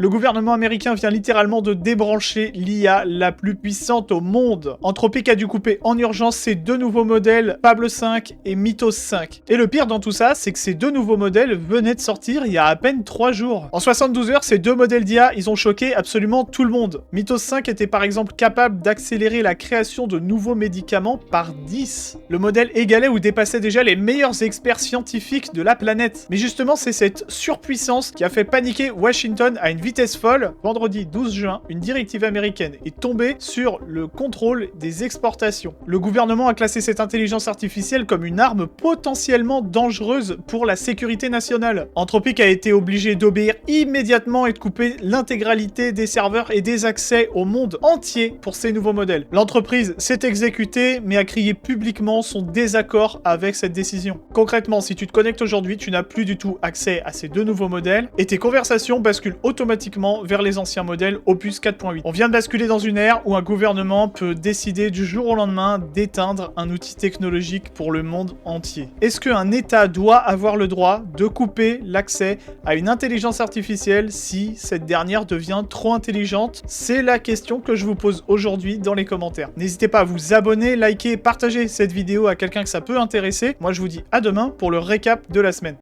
Le gouvernement américain vient littéralement de débrancher l'IA la plus puissante au monde. Anthropic a dû couper en urgence ses deux nouveaux modèles, Pablo 5 et Mythos 5. Et le pire dans tout ça, c'est que ces deux nouveaux modèles venaient de sortir il y a à peine 3 jours. En 72 heures, ces deux modèles d'IA, ils ont choqué absolument tout le monde. Mythos 5 était par exemple capable d'accélérer la création de nouveaux médicaments par 10. Le modèle égalait ou dépassait déjà les meilleurs experts scientifiques de la planète. Mais justement, c'est cette surpuissance qui a fait paniquer Washington à une vitesse folle. Vendredi 12 juin, une directive américaine est tombée sur le contrôle des exportations. Le gouvernement a classé cette intelligence artificielle comme une arme potentiellement dangereuse pour la sécurité nationale. Anthropic a été obligé d'obéir immédiatement et de couper l'intégralité des serveurs et des accès au monde entier pour ces nouveaux modèles. L'entreprise s'est exécutée, mais a crié publiquement son désaccord avec cette décision. Concrètement, si tu te connectes aujourd'hui, tu n'as plus du tout accès à ces deux nouveaux modèles et tes conversations basculent automatiquement vers les anciens modèles Opus 4.8. On vient de basculer dans une ère où un gouvernement peut décider du jour au lendemain d'éteindre un outil technologique pour le monde entier. Est-ce qu'un État doit avoir le droit de couper l'accès à une intelligence artificielle si cette dernière devient trop intelligente? C'est la question que je vous pose aujourd'hui dans les commentaires. N'hésitez pas à vous abonner, liker, partager cette vidéo à quelqu'un que ça peut intéresser. Moi je vous dis à demain pour le récap de la semaine.